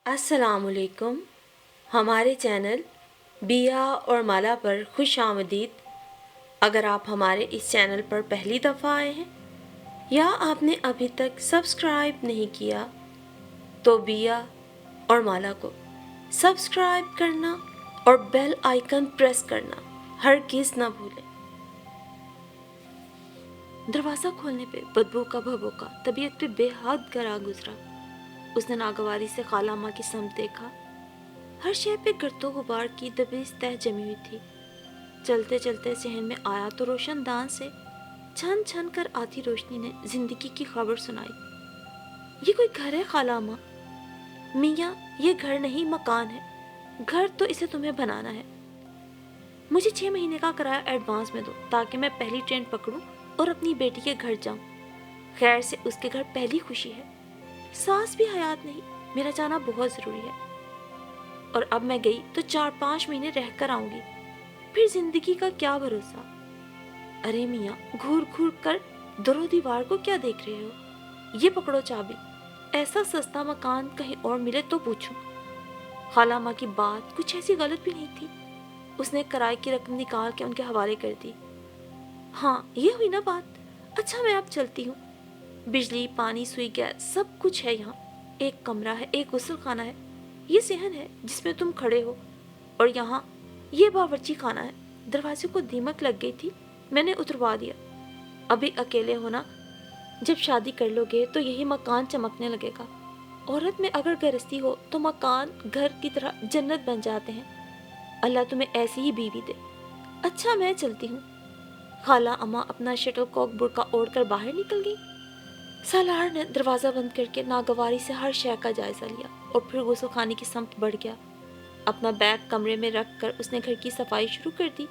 السلام علیکم. ہمارے چینل بیا اور مالا پر خوش آمدید. اگر آپ ہمارے اس چینل پر پہلی دفعہ آئے ہیں یا آپ نے ابھی تک سبسکرائب نہیں کیا تو بیا اور مالا کو سبسکرائب کرنا اور بیل آئیکن پریس کرنا ہرگز نہ بھولیں. دروازہ کھولنے پہ بدبو کا بھبوکا طبیعت پہ بے حد گرا گزرا. اس نے ناگواری سے خالہ ماں کی سمت دیکھا. ہر شے پہ گرد و غبار کی دبیز تہ جمی ہوئی تھی. چلتے چلتے صحن میں آیا تو روشن دان سے چھن چھن کر آتی روشنی نے زندگی کی خبر سنائی. یہ کوئی گھر ہے خالہ ماں؟ میاں یہ گھر نہیں مکان ہے. گھر تو اسے تمہیں بنانا ہے. مجھے 6 مہینے کا کرایہ ایڈوانس میں دو تاکہ میں پہلی ٹرین پکڑوں اور اپنی بیٹی کے گھر جاؤں. خیر سے اس کے گھر پہلی خوشی ہے. ساس بھی حیات نہیں. میرا جانا بہت ضروری ہے اور اب میں گئی تو 4-5 مہینے رہ کر آؤں گی. پھر زندگی کا کیا بھروسہ. ارے میاں گھور گھور کر در و دیوار کو کیا دیکھ رہے ہو؟ یہ پکڑو چابی. ایسا سستا مکان کہیں اور ملے تو پوچھوں. خالہ ماں کی بات کچھ ایسی غلط بھی نہیں تھی. اس نے کرائے کی رقم نکال کے ان کے حوالے کر دی. ہاں یہ ہوئی نا بات. اچھا میں اب چلتی ہوں. بجلی پانی سوئی گیس سب کچھ ہے یہاں. ایک کمرہ ہے, ایک غسل خانہ ہے. یہ صحن ہے جس میں تم کھڑے ہو اور یہاں یہ باورچی خانہ ہے. دروازے کو دیمک لگ گئی تھی, میں نے اتروا دیا. ابھی اکیلے ہونا, جب شادی کر لو گے تو یہی مکان چمکنے لگے گا. عورت میں اگر گرستی ہو تو مکان گھر کی طرح جنت بن جاتے ہیں. اللہ تمہیں ایسی ہی بیوی دے. اچھا میں چلتی ہوں. خالہ اماں اپنا شٹل کاک برقع اوڑھ کر باہر نکل گئی. سالار نے دروازہ بند کر کے ناگواری سے ہر شے کا جائزہ لیا اور پھر غسل خانے کی سمت بڑھ گیا. اپنا بیگ کمرے میں رکھ کر اس نے گھر کی صفائی شروع کر دی.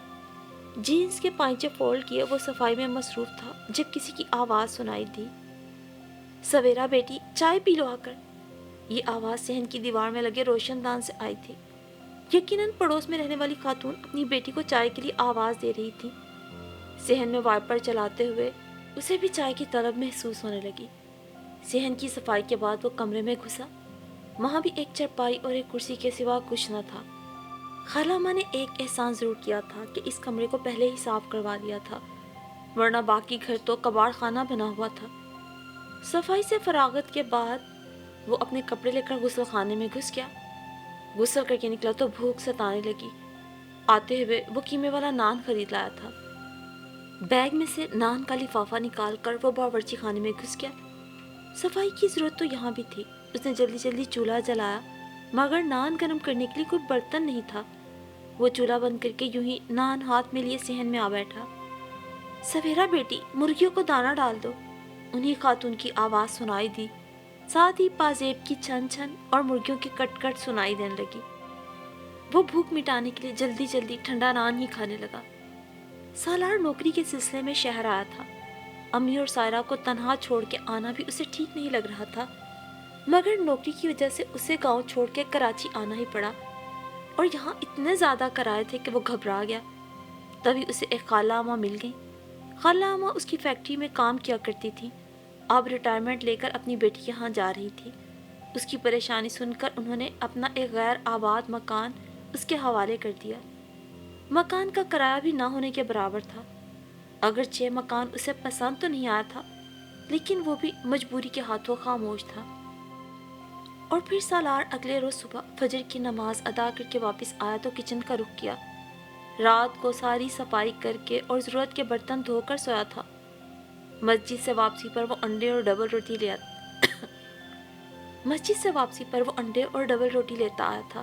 جینز کے پائچے فولڈ کیے وہ صفائی میں مصروف تھا جب کسی کی آواز سنائی دی. سویرا بیٹی چائے پی لو آ کر. یہ آواز صحن کی دیوار میں لگے روشن دان سے آئی تھی. یقیناً پڑوس میں رہنے والی خاتون اپنی بیٹی کو چائے کے لیے آواز دے رہی تھی. صحن میں وائپر چلاتے ہوئے اسے بھی چائے کی طلب محسوس ہونے لگی. صحن کی صفائی کے بعد وہ کمرے میں گھسا. وہاں بھی ایک چرپائی اور ایک کرسی کے سوا کچھ نہ تھا. خالہ ماں نے ایک احسان ضرور کیا تھا کہ اس کمرے کو پہلے ہی صاف کروا دیا تھا, ورنہ باقی گھر تو کباڑ خانہ بنا ہوا تھا. صفائی سے فراغت کے بعد وہ اپنے کپڑے لے کر غسل خانے میں گھس گیا. غسل کر کے نکلا تو بھوک ستانے لگی. آتے ہوئے وہ قیمے والا نان خرید لایا تھا. بیگ میں سے نان کا لفافہ نکال کر وہ باورچی خانے میں گھس گیا. صفائی کی ضرورت تو یہاں بھی تھی. اس نے جلدی جلدی چولہا جلایا مگر نان گرم کرنے کے لیے کوئی برتن نہیں تھا. وہ چولہا بند کر کے یوں ہی نان ہاتھ میں لیے صحن میں آ بیٹھا. سویرا بیٹی مرغیوں کو دانہ ڈال دو. انہیں خاتون کی آواز سنائی دی. ساتھ ہی پازیب کی چھن چھن اور مرغیوں کی کٹ کٹ سنائی دینے لگی. وہ بھوک مٹانے کے لیے جلدی جلدی ٹھنڈا نان ہی کھانے لگا. سالار نوکری کے سلسلے میں شہر آیا تھا. امی اور سائرہ کو تنہا چھوڑ کے آنا بھی اسے ٹھیک نہیں لگ رہا تھا, مگر نوکری کی وجہ سے اسے گاؤں چھوڑ کے کراچی آنا ہی پڑا اور یہاں اتنے زیادہ کرائے تھے کہ وہ گھبرا گیا. تبھی اسے ایک خالہ اماں مل گئی. خالہ اماں اس کی فیکٹری میں کام کیا کرتی تھی. اب ریٹائرمنٹ لے کر اپنی بیٹی کے یہاں جا رہی تھی. اس کی پریشانی سن کر انہوں نے اپنا ایک غیر آباد مکان اس کے حوالے کر دیا. مکان کا کرایہ بھی نہ ہونے کے برابر تھا. اگرچہ مکان اسے پسند تو نہیں آیا تھا, لیکن وہ بھی مجبوری کے ہاتھوں خاموش تھا. اور پھر سالار اگلے روز صبح فجر کی نماز ادا کر کے واپس آیا تو کچن کا رخ کیا. رات کو ساری صفائی کر کے اور ضرورت کے برتن دھو کر سویا تھا. مسجد سے واپسی پر وہ انڈے اور ڈبل روٹی لیتا آیا تھا.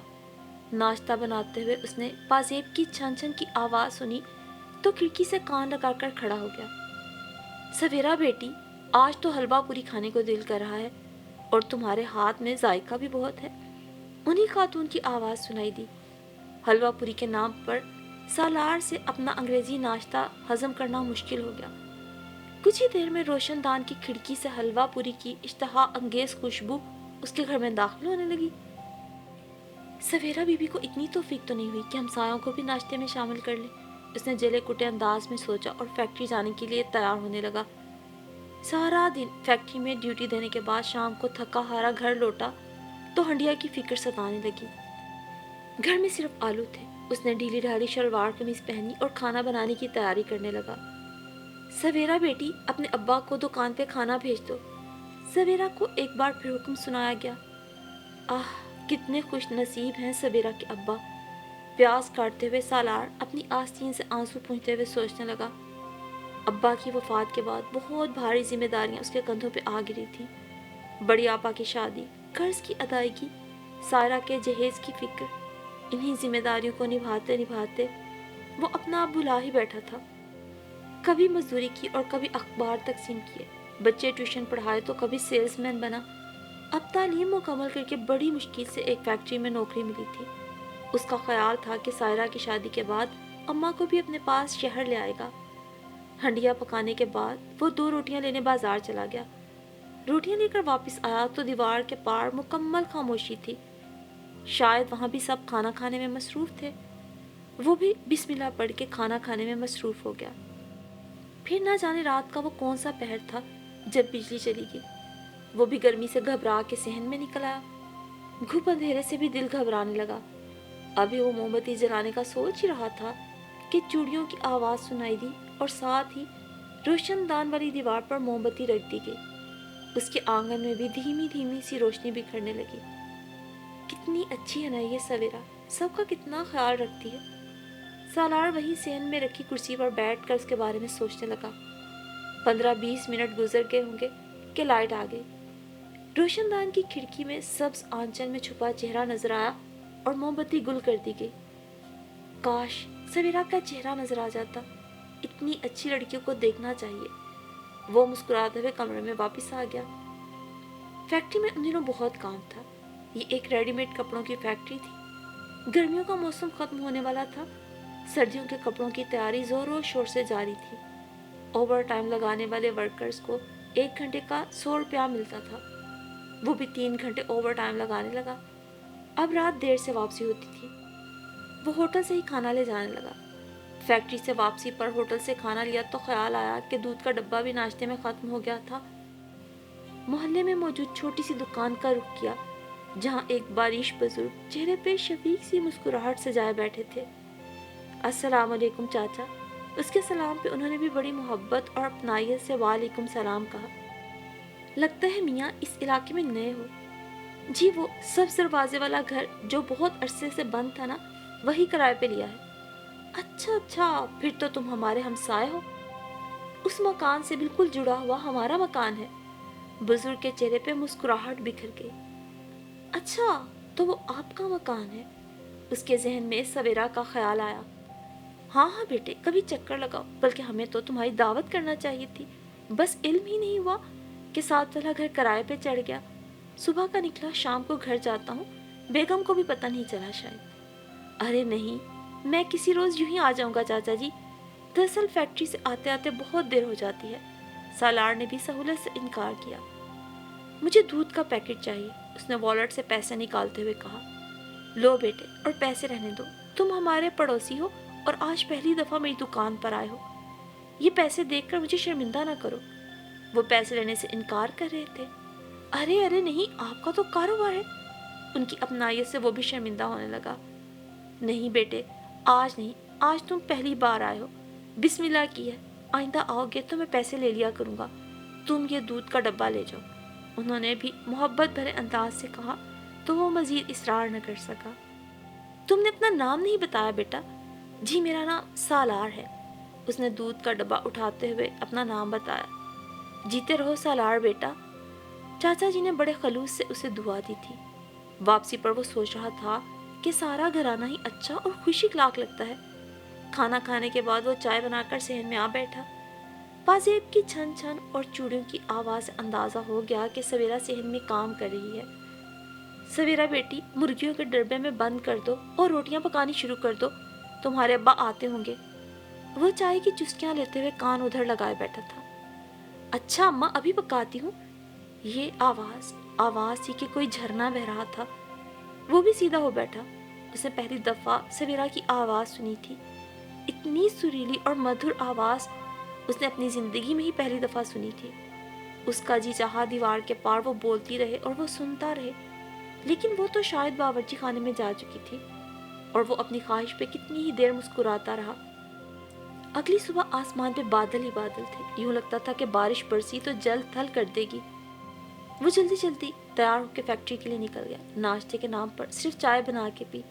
ناشتہ بناتے ہوئے اس نے پازیب کی چھن چھن کی آواز سنی تو کھڑکی سے کان لگا کر کھڑا ہو گیا. سویرا بیٹی آج تو حلوہ پوری کھانے کو دل کر رہا ہے اور تمہارے ہاتھ میں ذائقہ بھی بہت ہے. انہی خاتون کی آواز سنائی دی. حلوہ پوری کے نام پر سالار سے اپنا انگریزی ناشتہ ہضم کرنا مشکل ہو گیا. کچھ ہی دیر میں روشن دان کی کھڑکی سے حلوہ پوری کی اشتہا انگیز خوشبو اس کے گھر میں داخل ہونے لگی. سویرا بی بی کو اتنی توفیق تو نہیں ہوئی کہ ہمسایوں کو بھی ناشتے میں شامل کر لے. اس نے جلے کٹے انداز میں سوچا اور فیکٹری جانے کے لیے تیار ہونے لگا. سارا دن فیکٹری میں ڈیوٹی دینے کے بعد شام کو تھکا ہارا گھر لوٹا تو ہنڈیا کی فکر ستانے لگی۔ گھر میں صرف آلو تھے۔ اس نے ڈھیلی ڈھالی شلوار قمیض پہنی اور کھانا بنانے کی تیاری کرنے لگا۔ سویرا بیٹی، اپنے ابا کو دکان پہ کھانا بھیج دو، سویرا کو ایک بار پھر حکم سنایا گیا۔ آہ، کتنے خوش نصیب ہیں سویرا کے ابا۔ پیاز کاٹتے ہوئے سالار اپنی آستین سے آنسو پونچھتے ہوئے سوچنے لگا۔ ابا کی وفات کے بعد بہت بھاری ذمہ داریاں اس کے کندھوں پہ آ گری تھیں۔ بڑی آپا کی شادی، قرض کی ادائیگی، سائرہ کے جہیز کی فکر، انہی ذمہ داریوں کو نبھاتے نبھاتے وہ اپنا آپ بھلا ہی بیٹھا تھا۔ کبھی مزدوری کی اور کبھی اخبار تقسیم کیے، بچے ٹیوشن پڑھائے تو کبھی سیلز مین بنا۔ اب تعلیم مکمل کر کے بڑی مشکل سے ایک فیکٹری میں نوکری ملی تھی۔ اس کا خیال تھا کہ سائرہ کی شادی کے بعد اماں کو بھی اپنے پاس شہر لے آئے گا۔ ہنڈیا پکانے کے بعد وہ 2 روٹیاں لینے بازار چلا گیا۔ روٹیاں لے کر واپس آیا تو دیوار کے پار مکمل خاموشی تھی۔ شاید وہاں بھی سب کھانا کھانے میں مصروف تھے۔ وہ بھی بسم اللہ پڑھ کے کھانا کھانے میں مصروف ہو گیا۔ پھر نہ جانے رات کا وہ کون سا پہر تھا جب بجلی چلی گئی۔ وہ بھی گرمی سے گھبرا کے صحن میں نکل آیا۔ گھپ اندھیرے سے بھی دل گھبرانے لگا۔ ابھی وہ موم بتی جلانے کا سوچ ہی رہا تھا کہ چوڑیوں کی آواز سنائی دی اور ساتھ ہی روشن دان والی دیوار پر موم بتی رکھ دی گئی۔ اس کے آنگن میں بھی دھیمی دھیمی سی روشنی بکھرنے لگی۔ کتنی اچھی ہے نا یہ سویرا، سب کا کتنا خیال رکھتی ہے۔ سالار وہی صحن میں رکھی کرسی پر بیٹھ کر اس کے بارے میں سوچنے لگا۔ 15-20 منٹ گزر گئے ہوں گے کہ لائٹ آ گئی۔ روشن دان کی کھڑکی میں سبز آنچل میں چھپا چہرہ نظر آیا اور موم بتی گل کر دی گئی۔ کاش سویرا کا چہرہ نظر آ جاتا، اتنی اچھی لڑکیوں کو دیکھنا چاہیے۔ وہ مسکراتے ہوئے کمرے میں واپس آ گیا۔ فیکٹری میں ان دنوں بہت کام تھا۔ یہ ایک ریڈی میڈ کپڑوں کی فیکٹری تھی۔ گرمیوں کا موسم ختم ہونے والا تھا۔ سردیوں کے کپڑوں کی تیاری زور و شور سے جاری تھی۔ اوور ٹائم لگانے والے ورکرز کو 1 گھنٹے کا 100 روپیہ ملتا تھا۔ وہ بھی 3 گھنٹے اوور ٹائم لگانے لگا۔ اب رات دیر سے واپسی ہوتی تھی۔ وہ ہوٹل سے ہی کھانا لے جانے لگا۔ فیکٹری سے واپسی پر ہوٹل سے کھانا لیا تو خیال آیا کہ دودھ کا ڈبہ بھی ناشتے میں ختم ہو گیا تھا۔ محلے میں موجود چھوٹی سی دکان کا رخ کیا، جہاں ایک باریش بزرگ چہرے پہ شفیق سی مسکراہٹ سجائے بیٹھے تھے۔ السلام علیکم چاچا۔ اس کے سلام پہ انہوں نے بھی بڑی محبت اور اپنائیت سے وعلیکم سلام کہا۔ لگتا ہے میاں اس علاقے میں نئے ہو؟ جی، وہ سبز دروازے والا گھر جو بہت عرصے سے بند تھا نا، وہی کرائے پہ لیا ہے۔ اچھا، پھر تو تم ہمارے ہمسائے ہو۔ اس مکان سے بالکل جڑا ہوا ہمارا مکان ہے۔ بزرگ کے چہرے پہ مسکراہٹ بکھر گئی۔ اچھا، تو وہ آپ کا مکان ہے؟ اس کے ذہن میں سویرا کا خیال آیا۔ ہاں بیٹے، کبھی چکر لگاؤ، بلکہ ہمیں تو تمہاری دعوت کرنا چاہیے تھی، بس علم ہی نہیں ہوا کہ 7 والا گھر کرائے پہ چڑھ گیا۔ صبح کا نکلا، شام کو گھر جاتا ہوں، بیگم کو بھی پتہ نہیں چلا شاید۔ ارے نہیں، میں کسی روز یوں ہی آ جاؤں گا چاچا جی، دراصل فیکٹری سے آتے آتے بہت دیر ہو جاتی ہے۔ سالار نے بھی سہولت سے انکار کیا۔ مجھے دودھ کا پیکٹ چاہیے، اس نے والیٹ سے پیسے نکالتے ہوئے کہا۔ لو بیٹے، اور پیسے رہنے دو، تم ہمارے پڑوسی ہو اور آج پہلی دفعہ میری دکان پر آئے ہو۔ یہ پیسے دیکھ کر مجھے شرمندہ نہ کرو۔ وہ پیسے لینے سے انکار کر رہے تھے۔ ارے نہیں، آپ کا تو کاروبار ہے۔ ان کی اپنائیت سے وہ بھی شرمندہ ہونے لگا۔ نہیں بیٹے، آج نہیں، آج تم پہلی بار آئے ہو، بسم اللہ کی ہے، آئندہ آؤ گے تو میں پیسے لے لیا کروں گا، تم یہ دودھ کا ڈبہ لے جاؤ۔ انہوں نے بھی محبت بھرے انداز سے کہا تو وہ مزید اصرار نہ کر سکا۔ تم نے اپنا نام نہیں بتایا بیٹا۔ جی، میرا نام سالار ہے۔ اس نے دودھ کا ڈبہ اٹھاتے ہوئے اپنا نام بتایا۔ جیتے رہو سالار بیٹا۔ چاچا جی نے بڑے خلوص سے اسے دعا دی تھی۔ واپسی پر وہ سوچ رہا تھا کہ سارا گھرانہ ہی اچھا اور خوش اخلاق لگتا ہے۔ کھانا کھانے کے بعد وہ چائے بنا کر صحن میں آ بیٹھا۔ پازیب کی چھن چھن اور چوڑیوں کی آواز سے اندازہ ہو گیا کہ سویرا صحن میں کام کر رہی ہے۔ سویرا بیٹی، مرغیوں کے ڈبے میں بند کر دو اور روٹیاں پکانی شروع کر دو، تمہارے ابا آتے ہوں گے۔ وہ چائے کی چسکیاں لیتے ہوئے کان ادھر لگائے بیٹھا تھا۔ اچھا اماں، ابھی پکاتی ہوں۔ یہ آواز تھی کہ کوئی جھرنا بہ رہا تھا۔ وہ بھی سیدھا ہو بیٹھا۔ اس نے پہلی دفعہ سویرا کی آواز سنی تھی۔ اتنی سریلی اور مدھر آواز اس نے اپنی زندگی میں ہی پہلی دفعہ سنی تھی۔ اس کا جی چاہا دیوار کے پار وہ بولتی رہے اور وہ سنتا رہے۔ لیکن وہ تو شاید باورچی خانے میں جا چکی تھی، اور وہ اپنی خواہش پہ کتنی ہی دیر مسکراتا رہا۔ اگلی صبح آسمان پہ بادل ہی بادل تھے، یوں لگتا تھا کہ بارش برسی تو جلد تھل کر دے گی۔ وہ جلدی جلدی تیار ہو کے فیکٹری کے لیے نکل گیا۔ ناشتے کے نام پر صرف چائے بنا کے پی۔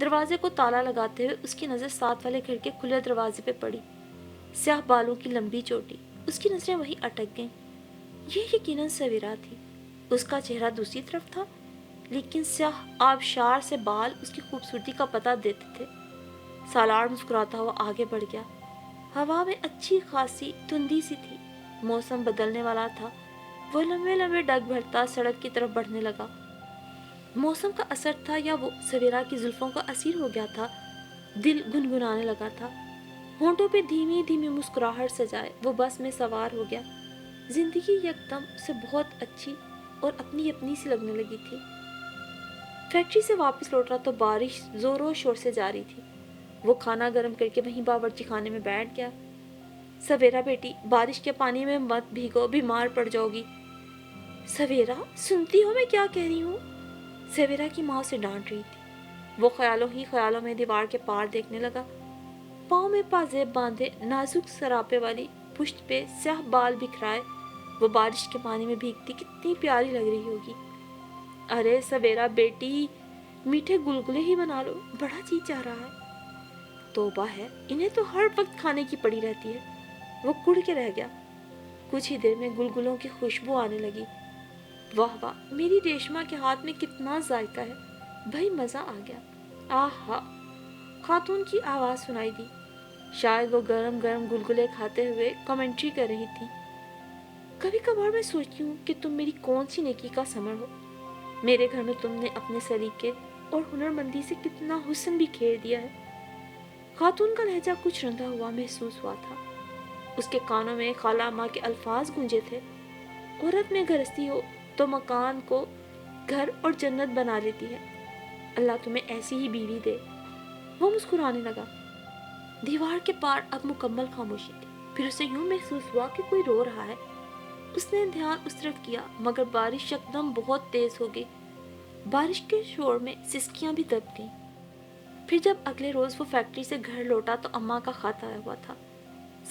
دروازے کو تالا لگاتے ہوئے اس کی نظر ساتھ والے گھر کے کھلے دروازے پہ پڑی۔ سیاہ بالوں کی لمبی چوٹی، اس کی نظریں وہیں اٹک گئیں۔ یہ یقیناً سویرا تھی۔ اس کا چہرہ دوسری طرف تھا، لیکن سیاہ آبشار سے بال اس کی خوبصورتی کا پتہ دیتے تھے۔ سالار مسکراتا ہوا آگے بڑھ گیا۔ ہوا میں اچھی خاصی دھندی سی تھی، موسم بدلنے والا تھا۔ وہ لمبے لمبے ڈگ بھرتا سڑک کی طرف بڑھنے لگا۔ موسم کا اثر تھا یا وہ سویرا کی زلفوں کا اسیر ہو گیا تھا؟ دل گنگنانے لگا تھا۔ ہونٹوں پہ دھیمی دھیمی مسکراہٹ سجائے وہ بس میں سوار ہو گیا۔ زندگی یکدم سے بہت اچھی اور اپنی اپنی سی لگنے لگی تھی۔ فیکٹری سے واپس لوٹ رہا تو بارش زور و شور سے جاری تھی۔ وہ کھانا گرم کر کے وہیں باورچی خانے میں بیٹھ گیا۔ سویرا بیٹی، بارش کے پانی میں مت بھیگو، بیمار پڑ جاؤ گی۔ سویرا، سنتی ہو میں کیا کہہ رہی ہوں؟ سویرا کی ماں اسے ڈانٹ رہی تھی۔ وہ خیالوں ہی خیالوں میں دیوار کے پار دیکھنے لگا۔ پاؤں میں پازیب باندھے نازک سراپے والی پشت پہ سیاہ بال بکھرائے وہ بارش کے پانی میں بھیگتی کتنی پیاری لگ رہی ہوگی۔ ارے سویرا بیٹی، میٹھے گلگلے ہی بنا لو، بڑا جی چاہ رہا ہے۔ توبہ ہے، انہیں تو ہر وقت کھانے کی پڑی رہتی ہے۔ وہ کڑ کے رہ گیا۔ کچھ ہی دیر میں گلگلوں کی خوشبو آنے لگی۔ واہ واہ، میری ریشما کے ہاتھ میں کتنا ذائقہ ہے، بھائی مزہ آ گیا۔ آہا، خاتون کی آواز سنائی دی۔ شاید وہ گرم گرم گلگلے کھاتے ہوئے کمنٹری کر رہی تھی۔ کبھی کبھار میں سوچتی ہوں کہ تم میری کون سی نیکی کا ثمر ہو۔ میرے گھر میں تم نے اپنے سلیقے اور ہنرمندی سے کتنا حسن بھی کھیر دیا ہے۔ خاتون کا لہجہ کچھ رندا ہوا محسوس ہوا تھا۔ اس کے کانوں میں خالہ ماں کے الفاظ گونجے تھے۔ عورت میں گرستی ہو تو مکان کو گھر اور جنت بنا لیتی ہے۔ اللہ تمہیں ایسی ہی بیوی دے۔ وہ مسکرانے لگا۔ دیوار کے پار اب مکمل خاموشی تھی۔ پھر اسے یوں محسوس ہوا کہ کوئی رو رہا ہے۔ اس نے دھیان اس طرف کیا، مگر بارش یکدم بہت تیز ہو گئی۔ بارش کے شور میں سسکیاں بھی دب گئیں۔ پھر جب اگلے روز وہ فیکٹری سے گھر لوٹا تو اماں کا خط آیا ہوا تھا۔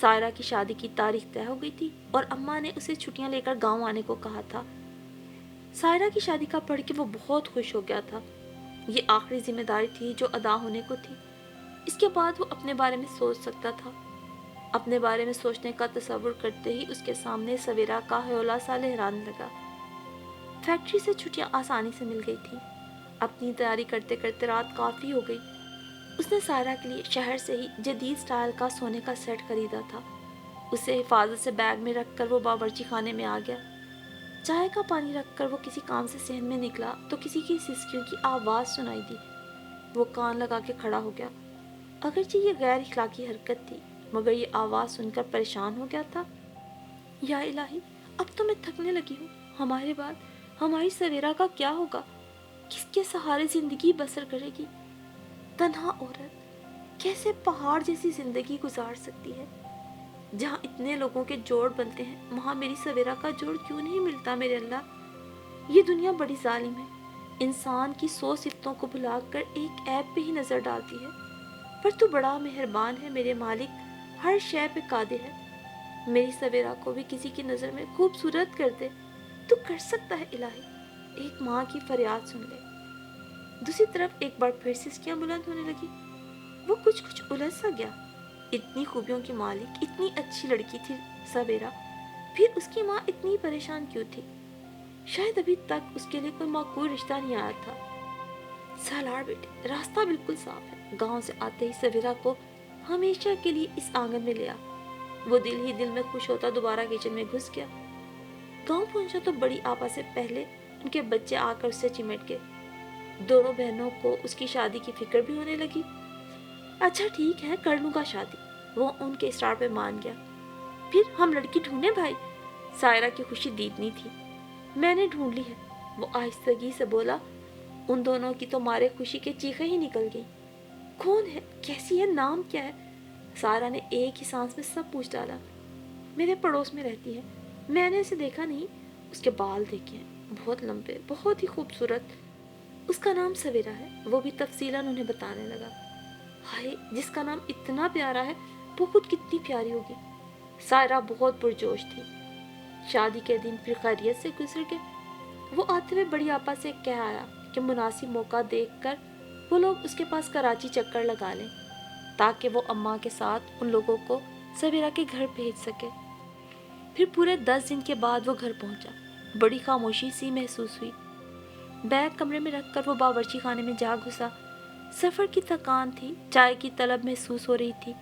سائرہ کی شادی کی تاریخ طے ہو گئی تھی اور اماں نے اسے چھٹیاں لے کر گاؤں آنے کو کہا تھا۔ سائرہ کی شادی کا پڑھ کے وہ بہت خوش ہو گیا تھا۔ یہ آخری ذمہ داری تھی جو ادا ہونے کو تھی۔ اس کے بعد وہ اپنے بارے میں سوچ سکتا تھا۔ اپنے بارے میں سوچنے کا تصور کرتے ہی اس کے سامنے سویرا کا ہیولا سا لہرانے لگا۔ فیکٹری سے چھٹیاں آسانی سے مل گئی تھی۔ اپنی تیاری کرتے کرتے رات کافی ہو گئی۔ اس نے سائرہ کے لیے شہر سے ہی جدید سٹائل کا سونے کا سیٹ خریدا تھا۔ اسے حفاظت سے بیگ میں رکھ کر وہ باورچی خانے میں آ گیا۔ چائے کا پانی رکھ کر وہ کسی کام سے صحن میں نکلا تو کسی کی سسکیوں کی آواز سنائی دی۔ وہ کان لگا کے کھڑا ہو گیا۔ اگرچہ یہ غیر اخلاقی حرکت تھی، مگر یہ آواز سن کر پریشان ہو گیا تھا۔ یا الہی، اب تو میں تھکنے لگی ہوں۔ ہمارے بعد ہماری سویرا کا کیا ہوگا؟ کس کے سہارے زندگی بسر کرے گی؟ تنہا عورت کیسے پہاڑ جیسی زندگی گزار سکتی ہے؟ جہاں اتنے لوگوں کے جوڑ بنتے ہیں، وہاں میری سویرا کا جوڑ کیوں نہیں ملتا؟ میرے اللہ، یہ دنیا بڑی ظالم ہے۔ انسان کی 100 صفتوں کو بھلا کر ایک عیب پہ ہی نظر ڈالتی ہے۔ پر تو بڑا مہربان ہے میرے مالک، ہر شے پہ قادر ہے۔ میری سویرا کو بھی کسی کی نظر میں خوبصورت کر دے۔ تو کر سکتا ہے الہی، ایک ماں کی فریاد سن لے۔ دوسری طرف ایک بار پھر سسکیاں بلند ہونے لگی۔ وہ کچھ الجھ سا گیا۔ اتنی خوبیوں کی مالک، اتنی اچھی لڑکی تھی سویرا، پھر اس کی ماں اتنی پریشان کیوں تھی؟ شاید ابھی تک اس کے لیے کوئی معقول رشتہ نہیں آیا تھا۔ سالار بیٹے، راستہ بالکل صاف ہے۔ گاؤں سے آتے ہی سویرا کو ہمیشہ کے لیے اس آنگن میں لیا۔ وہ دل ہی دل میں خوش ہوتا دوبارہ کچن میں گھس گیا۔ گاؤں پہنچا تو بڑی آپا سے پہلے ان کے بچے آ کر اسے چمٹ گئے۔ دونوں بہنوں کو اس کی شادی کی فکر بھی ہونے لگی۔ اچھا ٹھیک ہے، کر لوں گا شادی، وہ ان کے اصرار پہ مان گیا۔ پھر ہم لڑکی ڈھونڈیں بھائی؟ سائرہ کی خوشی دیدنی تھی۔ میں نے ڈھونڈ لی ہے، وہ آہستگی سے بولا۔ ان دونوں کی تو مارے خوشی کے چیخیں ہی نکل گئیں۔ کون ہے؟ کیسی ہے؟ نام کیا ہے؟ سائرہ نے ایک ہی سانس میں سب پوچھ ڈالا۔ میرے پڑوس میں رہتی ہے، میں نے اسے دیکھا نہیں، اس کے بال دیکھے ہیں، بہت لمبے، بہت ہی خوبصورت۔ اس کا نام سویرا ہے، وہ بھی تفصیلاً انہیں بتانے لگا۔ ہائے، جس کا نام اتنا پیارا ہے وہ خود کتنی پیاری ہوگی۔ سائرہ بہت پرجوش تھی۔ شادی کے دن پھر خیریت سے گزر گئے۔ وہ آتے ہوئے بڑی آپا سے کہہ آیا کہ مناسب موقع دیکھ کر وہ لوگ اس کے پاس کراچی چکر لگا لیں تاکہ وہ اماں کے ساتھ ان لوگوں کو سویرا کے گھر بھیج سکے۔ پھر پورے 10 دن کے بعد وہ گھر پہنچا۔ بڑی خاموشی سی محسوس ہوئی۔ بیگ کمرے میں رکھ کر وہ باورچی خانے میں جا گھسا۔ سفر کی تھکان تھی، چائے کی طلب محسوس ہو رہی تھی۔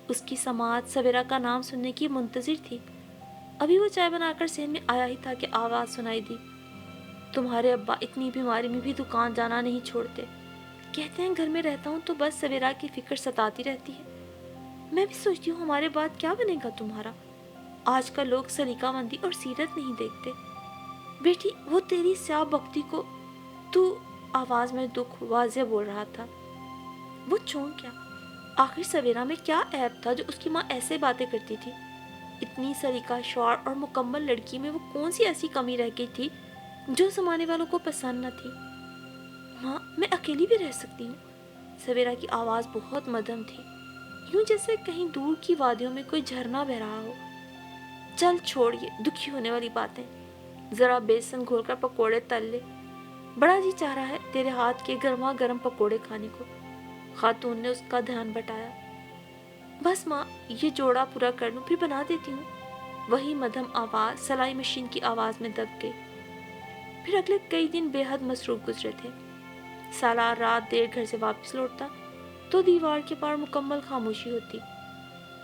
اس کی سماعت سویرا کا نام سننے کی منتظر تھی۔ ابھی وہ چائے بنا کر صحن میں آیا ہی تھا کہ آواز سنائی دی، تمہارے ابا اتنی بیماری میں بھی دکان جانا نہیں چھوڑتے، کہتے ہیں گھر میں رہتا ہوں تو بس سویرا کی فکر ستاتی رہتی ہے۔ میں بھی سوچتی ہوں ہمارے بعد کیا بنے گا تمہارا۔ آج کل لوگ سلیقہ مندی اور سیرت نہیں دیکھتے۔ بیٹی، وہ تیری سیاہ بختی کو تو آواز میں دکھ واضح بول رہا تھا۔ وہ چونک گیا۔ آخر سویرا میں کیا عیب تھا جو اس کی ماں ایسے باتیں کرتی تھی؟ اتنی سلیقہ شعور اور مکمل لڑکی میں وہ کون سی ایسی کمی رہ گئی تھی جو زمانے والوں کو پسند نہ تھی؟ ماں، میں اکیلی بھی رہ سکتی ہوں۔ سویرا کی آواز بہت مدھم تھی، یوں جیسے کہیں دور کی وادیوں میں کوئی جھرنا بہ رہا ہو۔ چل چھوڑ یہ دکھی ہونے والی باتیں، ذرا بیسن گھول کر پکوڑے تل لے، بڑا جی چاہ رہا ہے تیرے ہاتھ کے گرما گرم پکوڑے کھانے کو۔ خاتون نے اس کا دھیان بٹایا۔ بس ماں، یہ جوڑا پورا کر لوں پھر بنا دیتی ہوں۔ وہی مدھم آواز سلائی مشین کی آواز میں دب گئی۔ پھر اگلے کئی دن بے حد مصروف گزرے تھے۔ سالار رات دیر گھر سے واپس لوٹتا تو دیوار کے پار مکمل خاموشی ہوتی۔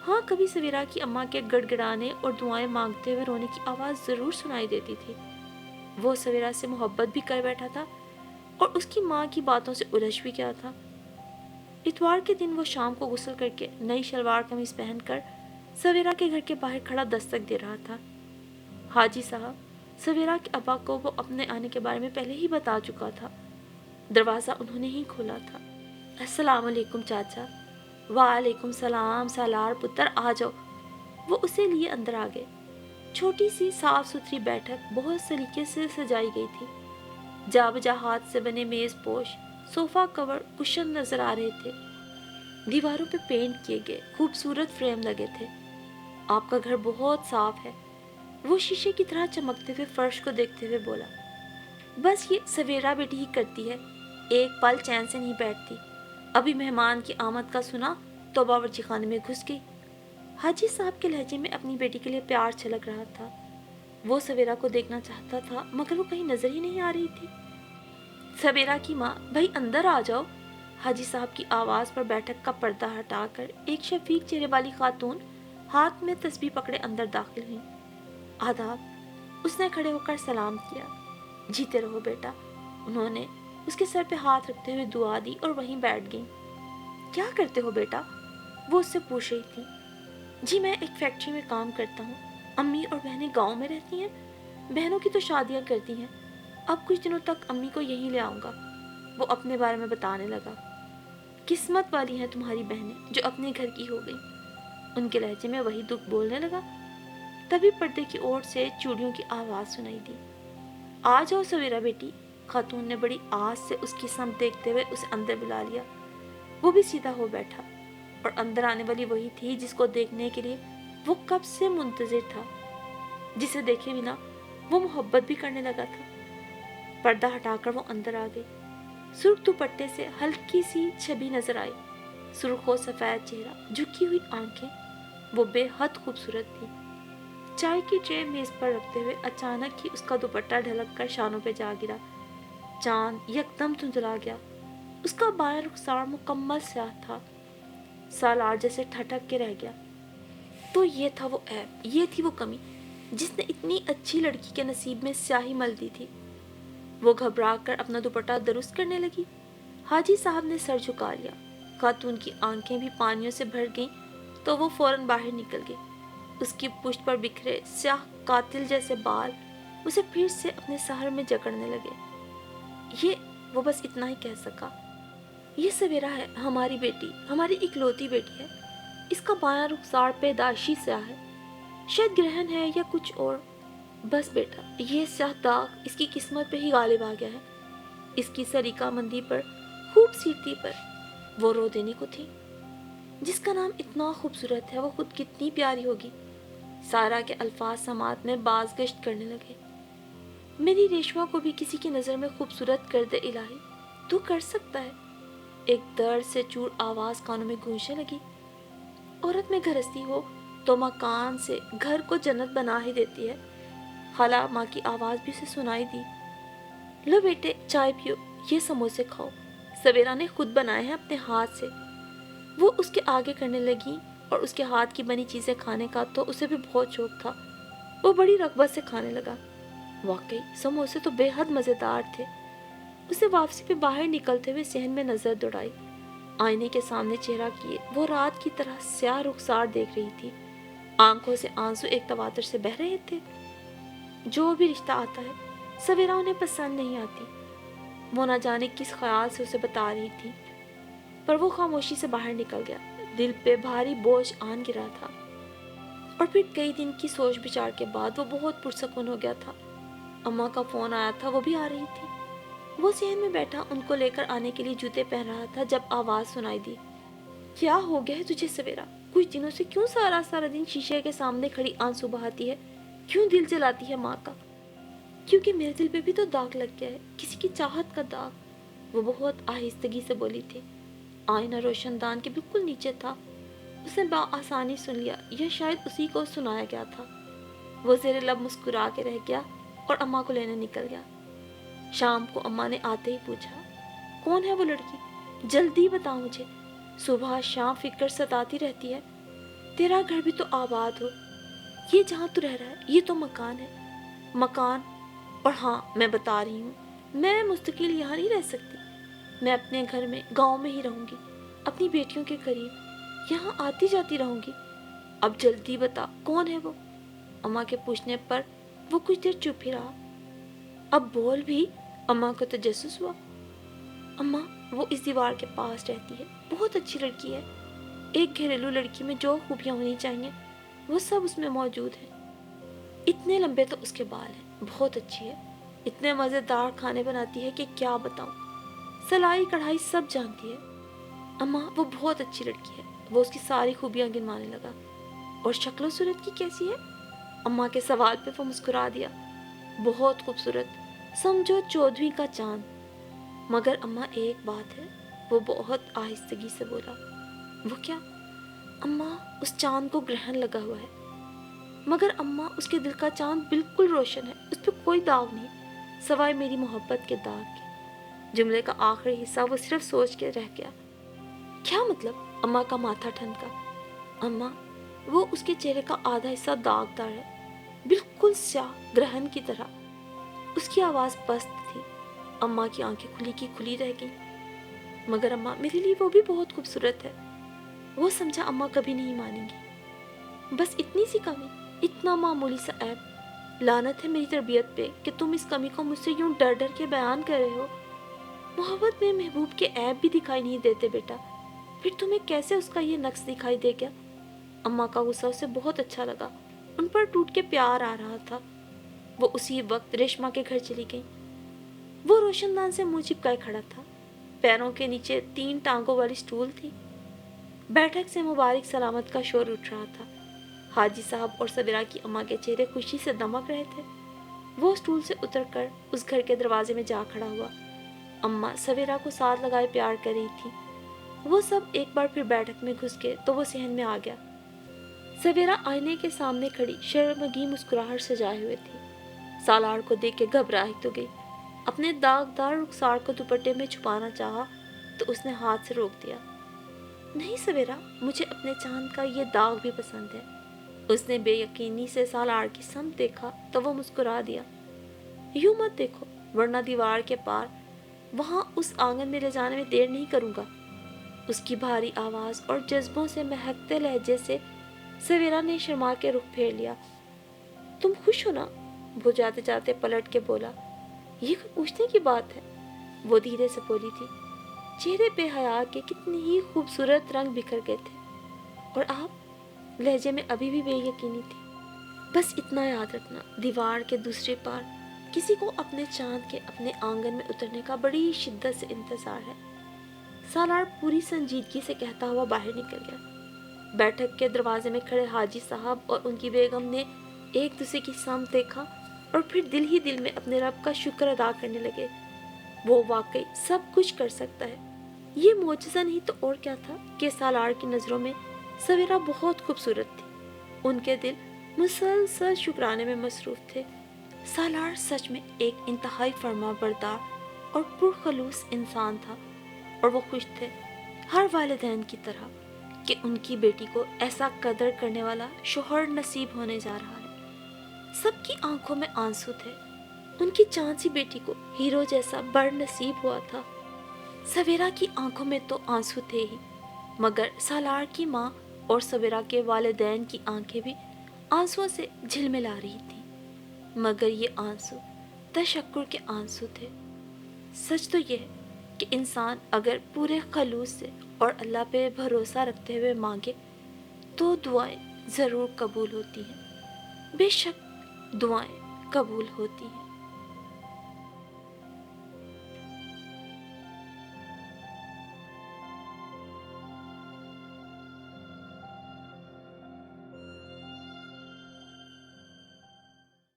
ہاں، کبھی سویرا کی اماں کے گڑ گڑانے اور دعائیں مانگتے ہوئے رونے کی آواز ضرور سنائی دیتی تھی۔ وہ سویرا سے محبت بھی کر بیٹھا تھا اور اس کی ماں کی باتوں سے الجھ بھی گیا تھا۔ اتوار کے دن وہ شام کو غسل کر کے نئی شلوار قمیض پہن کر سویرا کے گھر کے باہر کھڑا دستک دے رہا تھا۔ حاجی صاحب سویرا کے ابا کو وہ اپنے آنے کے بارے میں پہلے ہی بتا چکا تھا۔ دروازہ انہوں نے ہی کھولا تھا۔ السلام علیکم چاچا۔ وعلیکم السلام سالار پتر، آ جاؤ۔ وہ اسے لیے اندر آ گئے۔ چھوٹی سی صاف ستھری بیٹھک بہت سلیقے سے سجائی گئی تھی۔ جا بجا ہاتھ سے بنے میز پوش، صوفہ کور، کشن نظر آ رہے تھے۔ دیواروں پہ پینٹ کیے گئے خوبصورت فریم لگے تھے۔ آپ کا گھر بہت صاف ہے، وہ شیشے کی طرح چمکتے ہوئے فرش کو دیکھتے ہوئے بولا۔ بس یہ سویرا بیٹی ہی کرتی ہے، ایک پل چین سے نہیں بیٹھتی۔ ابھی مہمان کی آمد کا سنا تو باورچی خانے میں گھس گئی۔ حاجی صاحب کے لہجے میں اپنی بیٹی کے لیے پیار چھلک رہا تھا۔ وہ سویرا کو دیکھنا چاہتا تھا مگر وہ کہیں نظر ہی نہیں آ رہی تھی۔ سویرا کی ماں، بھائی اندر آ جاؤ۔ حاجی صاحب کی آواز پر بیٹھک کا پردہ ہٹا کر ایک شفیق چہرے والی خاتون ہاتھ میں تسبیح پکڑے اندر داخل ہوئی۔ آداب، اس نے کھڑے ہو کر سلام کیا۔ جیتے رہو بیٹا، انہوں نے اس کے سر پہ ہاتھ رکھتے ہوئے دعا دی اور وہیں بیٹھ گئیں۔ کیا کرتے ہو بیٹا؟ وہ اس سے پوچھ رہی تھی۔ جی میں ایک فیکٹری میں کام کرتا ہوں، امی اور بہنیں گاؤں میں رہتی ہیں، بہنوں کی تو شادیاں کرتی ہیں، اب کچھ دنوں تک امی کو یہیں لے آؤں گا۔ وہ اپنے بارے میں بتانے لگا۔ قسمت والی ہیں تمہاری بہنیں جو اپنے گھر کی ہو گئیں۔ ان کے لہجے میں وہی دکھ بولنے لگا۔ تبھی پردے کی اوٹ سے چوڑیوں کی آواز سنائی دی۔ آ جاؤ سویرا بیٹی۔ خاتون نے بڑی آس سے اس کی سمت دیکھتے ہوئے اسے اندر بلا لیا۔ وہ بھی سیدھا ہو بیٹھا اور اندر آنے والی وہی تھی جس کو دیکھنے کے لیے وہ کب سے منتظر تھا، جسے دیکھے بنا وہ محبت بھی کرنے لگا تھا۔ پردہ ہٹا کر وہ اندر آ گئی۔ سرخ دوپٹے سے ہلکی سی چھبی نظر آئی، سرخ و سفید چہرہ، جھکی ہوئی آنکھیں، وہ بے حد خوبصورت تھی۔ چائے کی ٹرے میز پر رکھتے ہوئے اچانک ہی اس کا دوپٹہ ڈھلک کر شانوں پہ جا گرا۔ چاند یکدم دھندلا گیا۔ اس کا بایاں رخسار مکمل سیاہ تھا۔ سالار جیسے ٹھٹک کے رہ گیا۔ تو یہ تھا وہ عیب، یہ تھی وہ کمی جس نے اتنی اچھی لڑکی کے نصیب میں سیاہی مل دی تھی۔ وہ گھبرا کر اپنا دوپٹہ درست کرنے لگی۔ حاجی صاحب نے سر جھکا لیا۔ خاتون کی آنکھیں بھی پانیوں سے بھر گئیں تو وہ فوراً باہر نکل گئی۔ اس کی پشت پر بکھرے سیاہ قاتل جیسے بال اسے پھر سے اپنے سحر میں جکڑنے لگے۔ وہ بس اتنا ہی کہہ سکا۔ یہ سویرا ہے، ہماری بیٹی، ہماری اکلوتی بیٹی ہے۔ اس کا بایاں رخسار پیدائشی سیاہ ہے، شاید گرہن ہے یا کچھ اور۔ بس بیٹا، یہ سیاہ داغ اس کی قسمت پہ ہی غالب آ گیا ہے۔ اس کی سلیقہ مندی پر، خوبصورتی پر وہ رو دینے کو تھی۔ جس کا نام اتنا خوبصورت ہے وہ خود کتنی پیاری ہوگی۔ سارا کے الفاظ سماعت میں باز گشت کرنے لگے۔ میری ریشما کو بھی کسی کی نظر میں خوبصورت کر دے الہی، تو کر سکتا ہے۔ ایک درد سے چور آواز کانوں میں گونجنے لگی۔ عورت میں گھرستی ہو تو مکان سے گھر کو جنت بنا ہی دیتی ہے۔ خالہ ماں کی آواز بھی اسے سنائی دی۔ لو بیٹے چائے پیو، یہ سموسے کھاؤ، سویرا نے خود بنائے ہیں اپنے ہاتھ سے۔ وہ اس کے آگے کرنے لگی اور اس کے ہاتھ کی بنی چیزیں کھانے کا تو اسے بھی بہت شوق تھا۔ وہ بڑی رغبت سے کھانے لگا۔ واقعی سموسے تو بے حد مزیدار تھے۔ اسے واپسی پہ باہر نکلتے ہوئے صحن میں نظر دوڑائی۔ آئینے کے سامنے چہرہ کیے وہ رات کی طرح سیاہ رخسار دیکھ رہی تھی۔ آنکھوں سے آنسو ایک تواتر سے بہہ رہے تھے۔ جو بھی رشتہ آتا ہے سویرا انہیں پسند نہیں آتی۔ وہ نہ جانے کس خیال سے اسے بتا رہی تھی، پر وہ خاموشی سے باہر نکل گیا۔ دل پہ بھاری بوجھ آن گرا تھا، اور پھر کئی دن کی سوچ بچار کے بعد وہ بہت پرسکون ہو گیا تھا۔ اماں کا فون آیا تھا، وہ بھی آ رہی تھی۔ وہ صحن میں بیٹھا ان کو لے کر آنے کے لیے جوتے پہن رہا تھا جب آواز سنائی دی۔ کیا ہو گیا ہے تجھے سویرا؟ کچھ دنوں سے کیوں سارا دن شیشے کے سامنے کھڑی آنسو بہاتی ہے؟ کیوں دل جلاتی ہے ماں کا؟ کیونکہ میرے دل پہ بھی تو داغ لگ گیا ہے، کسی کی چاہت کا داغ، وہ بہت آہستگی سے بولی تھی۔ آئینہ روشن دان کے بالکل نیچے تھا۔ اس نے بآسانی سن لیا، یا شاید اسی کو سنایا گیا تھا۔ وہ زیر لب مسکرا کے رہ گیا اور اماں کو لینے نکل گیا۔ شام کو اماں نے آتے ہی پوچھا، کون ہے وہ لڑکی؟ جلدی بتا مجھے، صبح شام فکر ستاتی رہتی ہے۔ تیرا گھر بھی تو آباد ہو، یہ جہاں تو رہ رہا ہے یہ تو مکان ہے۔ مکان، اور ہاں میں بتا رہی ہوں، میں مستقل یہاں نہیں رہ سکتی۔ میں اپنے گھر میں گاؤں میں ہی رہوں گی، اپنی بیٹیوں کے قریب، یہاں آتی جاتی رہوں گی۔ اب جلدی بتا کون ہے وہ؟ اماں کے پوچھنے پر وہ کچھ دیر چپ ہی رہا۔ اب بول بھی، اماں کو تجسس ہوا۔ اماں وہ اس دیوار کے پاس رہتی ہے، بہت اچھی لڑکی ہے۔ ایک گھریلو لڑکی میں جو خوبیاں ہونی چاہیے وہ سب اس میں موجود ہیں۔ اتنے لمبے تو اس کے بال ہیں، بہت اچھی ہے، اتنے مزیدار کھانے بناتی ہے کہ کیا بتاؤں، سلائی کڑھائی سب جانتی ہے۔ اماں وہ بہت اچھی لڑکی ہے۔ وہ اس کی ساری خوبیاں گنوانے لگا۔ اور شکل و صورت کی کیسی ہے؟ اماں کے سوال پہ وہ مسکرا دیا۔ بہت خوبصورت، سمجھو 14ویں کا چاند۔ مگر اماں ایک بات ہے، وہ بہت آہستگی سے بولا۔ وہ کیا؟ اماں اس چاند کو گرہن لگا ہوا ہے۔ مگر اماں اس کے دل کا چاند بالکل روشن ہے، اس پہ کوئی داغ نہیں سوائے میری محبت کے داغ کے۔ جملے کا آخری حصہ وہ صرف سوچ کے رہ گیا۔ کیا مطلب؟ اماں کا ماتھا ٹھنکا۔ اماں وہ اس کے چہرے کا آدھا حصہ داغدار ہے، بالکل سیاہ گرہن کی طرح۔ اس کی آواز پست تھی۔ اماں کی آنکھیں کھلی کی کھلی رہ گئیں۔ مگر اماں میرے لیے وہ بھی بہت خوبصورت ہے۔ وہ سمجھا اماں کبھی نہیں مانیں گی۔ بس اتنی سی کمی، اتنا معمولی سا عیب۔ لعنت ہے میری تربیت پہ کہ تم اس کمی کو مجھ سے یوں ڈر ڈر کے بیان کر رہے ہو۔ محبت میں محبوب کے عیب بھی دکھائی نہیں دیتے بیٹا، پھر تمہیں کیسے اس کا یہ نقص دکھائی دے گیا؟ اماں کا غصہ اسے بہت اچھا لگا، ان پر ٹوٹ کے پیار آ رہا تھا۔ وہ اسی وقت ریشما کے گھر چلی گئی۔ وہ روشن دان سے منہ چپکائے کھڑا تھا۔ پیروں کے نیچے 3 ٹانگوں والی سٹول تھی۔ بیٹھک سے مبارک سلامت کا شور اٹھ رہا تھا۔ حاجی صاحب اور سویرا کی اماں کے چہرے خوشی سے دمک رہے تھے۔ وہ سٹول سے اتر کر اس گھر کے دروازے میں جا کھڑا ہوا۔ اماں سویرا کو ساتھ لگائے پیار کر رہی تھی۔ وہ سب ایک بار پھر بیٹھک میں گھس گئے تو وہ صحن میں آ گیا۔ سویرا آئینے کے سامنے کھڑی شرمگی مسکراہٹ سجائے ہوئے تھی۔ سالار کو دیکھ کے گھبرا ہی تو گئی۔ اپنے داغدار رخسار کو دوپٹے میں چھپانا چاہا تو اس نے ہاتھ سے روک دیا۔ نہیں سویرا، مجھے اپنے چاند کا یہ داغ بھی پسند ہے۔ اس نے بے یقینی سے سالار کی سمت دیکھا تو وہ مسکرا دیا۔ یوں مت دیکھو، ورنہ دیوار کے پار وہاں اس آنگن میں لے جانے میں دیر نہیں کروں گا۔ اس کی بھاری آواز اور جذبوں سے مہکتے لہجے سے سویرا نے شرما کے رخ پھیر لیا۔ تم خوش ہو نا؟ وہ جاتے جاتے پلٹ کے بولا۔ یہ کوئی پوچھنے کی بات ہے؟ وہ دھیرے سے بولی تھی۔ چہرے پہ حیا کے کتنے ہی خوبصورت رنگ بکھر گئے تھے۔ اور آپ؟ لہجے میں ابھی بھی بے یقینی تھی۔ بس اتنا یاد رکھنا، دیوار کے دوسرے پار کسی کو اپنے چاند کے اپنے آنگن میں اترنے کا بڑی شدت سے انتظار ہے۔ سالار پوری سنجیدگی سے کہتا ہوا باہر نکل گیا۔ بیٹھک کے دروازے میں کھڑے حاجی صاحب اور ان کی بیگم نے ایک دوسرے کی سمت دیکھا اور پھر دل ہی دل میں اپنے رب کا شکر ادا کرنے لگے۔ وہ واقعی سب کچھ کر سکتا ہے۔ یہ معجزہ نہیں تو اور کیا تھا کہ سالار کی نظروں میں سویرا بہت خوبصورت تھی۔ ان کے دل مسلسل شکرانے میں مصروف تھے۔ سالار سچ میں ایک انتہائی فرما بردار اور پرخلوص انسان تھا، اور وہ خوش تھے ہر والدین کی طرح کہ ان کی بیٹی کو ایسا قدر کرنے والا شوہر نصیب ہونے جا رہا ہے۔ سب کی آنکھوں میں آنسو تھے۔ ان کی چاند سی بیٹی کو ہیرو جیسا بر نصیب ہوا تھا۔ سویرا کی آنکھوں میں تو آنسو تھے ہی، مگر سالار کی ماں اور سویرا کے والدین کی آنکھیں بھی آنسوؤں سے جھلملا رہی تھیں، مگر یہ آنسو تشکر کے آنسو تھے۔ سچ تو یہ ہے کہ انسان اگر پورے خلوص سے اور اللہ پہ بھروسہ رکھتے ہوئے مانگے تو دعائیں ضرور قبول ہوتی ہیں، بے شک دعائیں قبول ہوتی ہیں۔